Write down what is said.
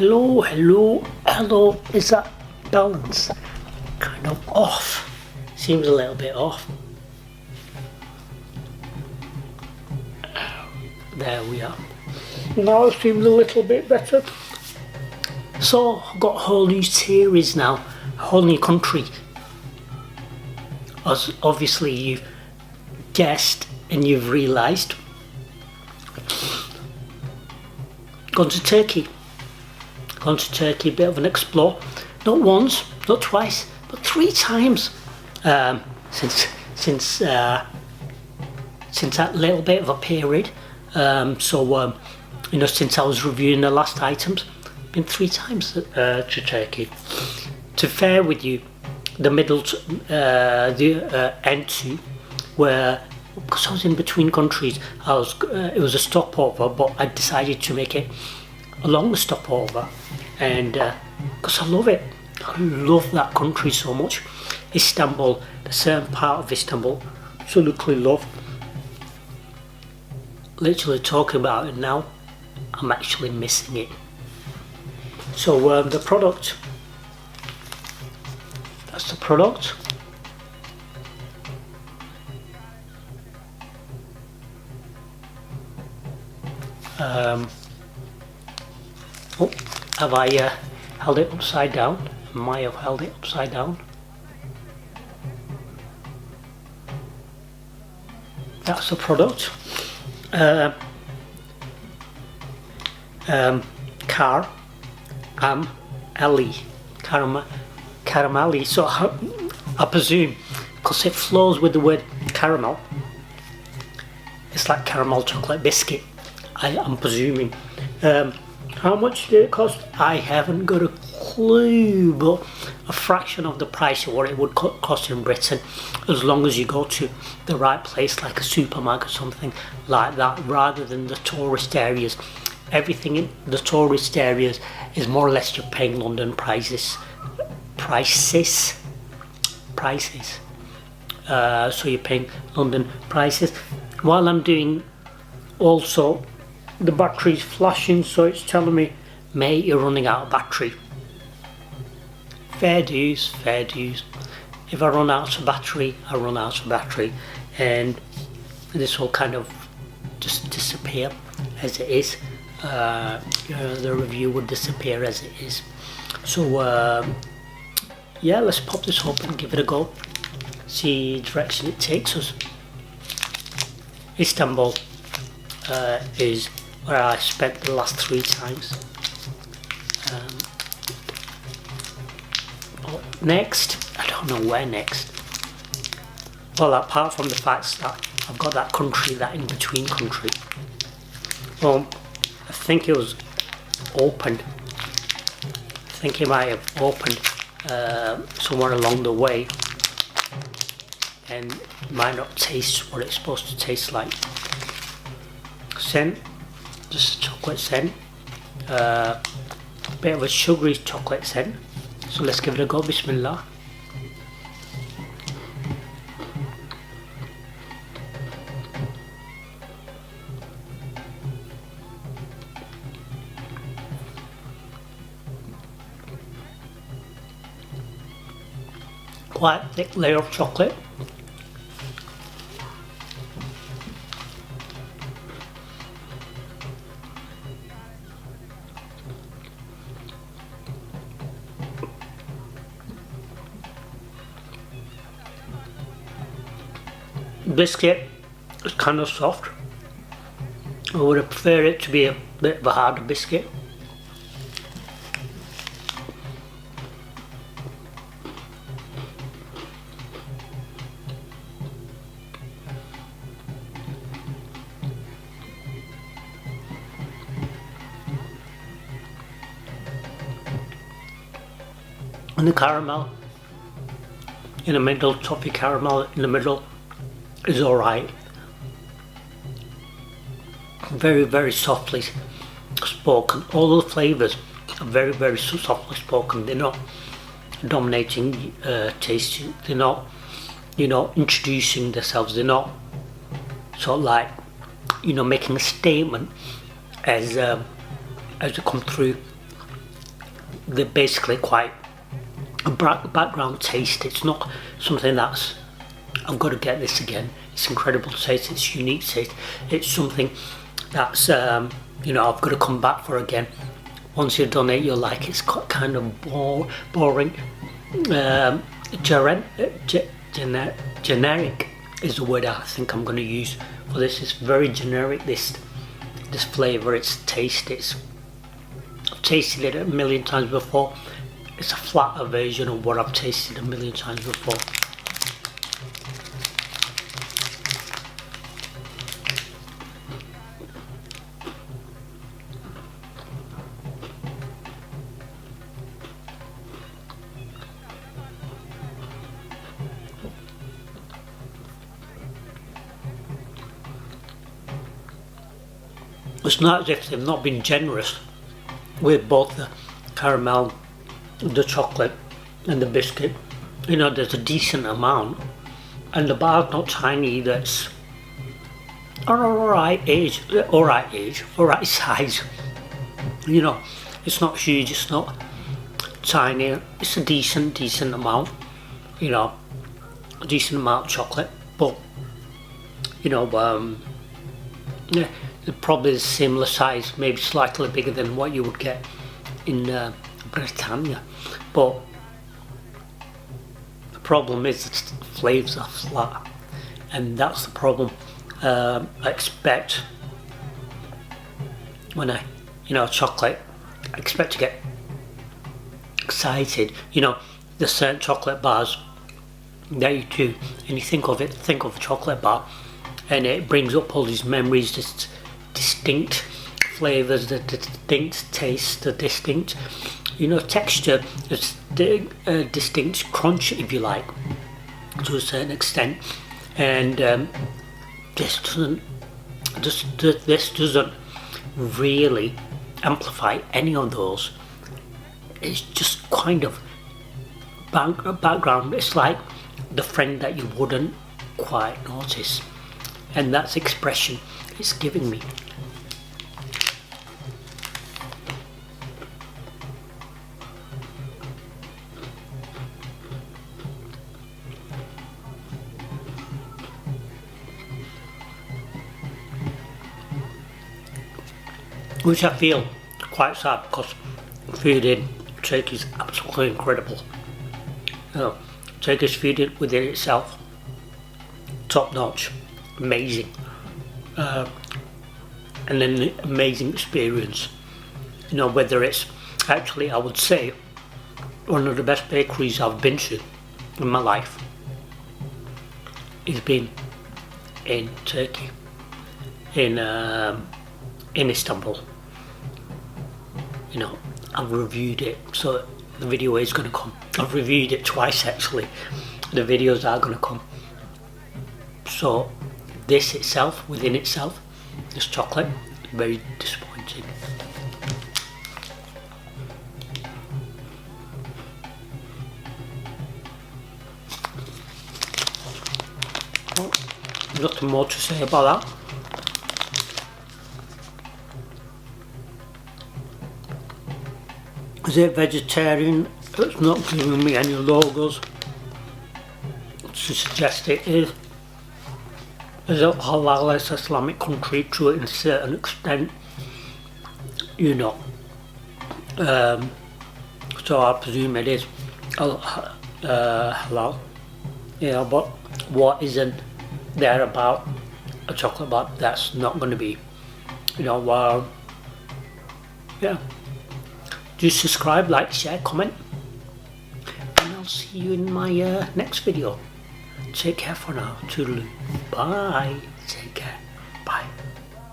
Hello, hello, hello. Is that balance kind of off? Seems a little bit off. There we are. Now it seems a little bit better. So I've got a whole new series now, a whole new country. As obviously you've guessed and you've realised. Gone to Turkey, a bit of an explore. Not once, not twice, but 3 times since that little bit of a period. You know, since I was reviewing the last items, been 3 times to Turkey. To share with you, the middle, the end two, where because I was in between countries, it was a stopover, but I decided to make it a longer stopover, and because I love it, I love that country so much. Istanbul, the certain part of Istanbul, absolutely love. Literally talking about it now, I'm actually missing it. So the product, that's the product. Have I held it upside down? I might have held it upside down. That's the product. Karamelli. So I presume, because it flows with the word caramel, it's like caramel chocolate biscuit. I'm presuming. How much did it cost? I haven't got a clue, but a fraction of the price of what it would cost in Britain, as long as you go to the right place, like a supermarket or something like that, rather than the tourist areas. Everything in the tourist areas is more or less you're paying London prices. So you're paying London prices. While I'm doing, also the battery's flashing, so it's telling me, mate, you're running out of battery. Fair dues. If I run out of battery, I run out of battery, and this will kind of just disappear as it is. The review would disappear as it is. So yeah, let's pop this open and give it a go. See the direction it takes us. Istanbul is where I spent the last 3 times. Next, I don't know where next. Well, apart from the fact that I've got that country, that in-between country. Well, I think it was opened. I think it might have opened somewhere along the way, and it might not taste what it's supposed to taste like. Scent, just a chocolate scent, bit of a sugary chocolate scent. So let's give it a go. Bismillah. Quite thick layer of chocolate. Biscuit is kind of soft. I would have preferred it to be a bit of a harder biscuit. And the caramel in the middle, toffee caramel in the middle, is alright. Very softly spoken. All the flavours are very softly spoken. They're not dominating taste. They're not, you know, introducing themselves. They're not sort of like, you know, making a statement as they come through. they're basically quite a background taste. It's not something that's, I've got to get this again. It's incredible taste, it's unique taste. It's something that's, you know, I've got to come back for again. Once you've done it, you're like, it's kind of boring. Generic is the word I think I'm going to use for this. It's very generic, this flavour, its taste. I've tasted it a million times before. It's a flatter version of what I've tasted a million times before. It's not as if they've not been generous with both the caramel, the chocolate and the biscuit. You know, there's a decent amount, and the bar's not tiny either. It's alright size. You know, it's not huge, it's not tiny, it's a decent amount, you know, a decent amount of chocolate, but you know, yeah, probably a similar size, maybe slightly bigger than what you would get in Britannia. But the problem is that the flavours are flat, and that's the problem. I expect when I, you know, chocolate, I expect to get excited. You know, there's certain chocolate bars that you do, and you think of a chocolate bar, and it brings up all these memories, this distinct flavours, the distinct taste, the distinct, you know, texture, the distinct crunch, if you like, to a certain extent. And this doesn't really amplify any of those. It's just kind of background. It's like the friend that you wouldn't quite notice, and that's expression it's giving me. Which I feel quite sad, because food in Turkey is absolutely incredible. You know, Turkish food within itself, top notch, amazing, and an amazing experience. You know, whether it's actually, I would say, one of the best bakeries I've been to in my life has been in Turkey, in Istanbul. You know, I've reviewed it, so the video is going to come. I've reviewed it twice actually. The videos are going to come. So this itself, within itself, this chocolate, very disappointing. Well, nothing more to say about that. Is it vegetarian? It's not giving me any logos to suggest it is. Is a halal Islamic country to a certain extent, you know. So I presume it is halal. You know, but what isn't there about a chocolate bar that's not going to be, you know, yeah. Do subscribe, like, share, comment, and I'll see you in my next video. Take care for now. Toodaloo. Bye. Take care.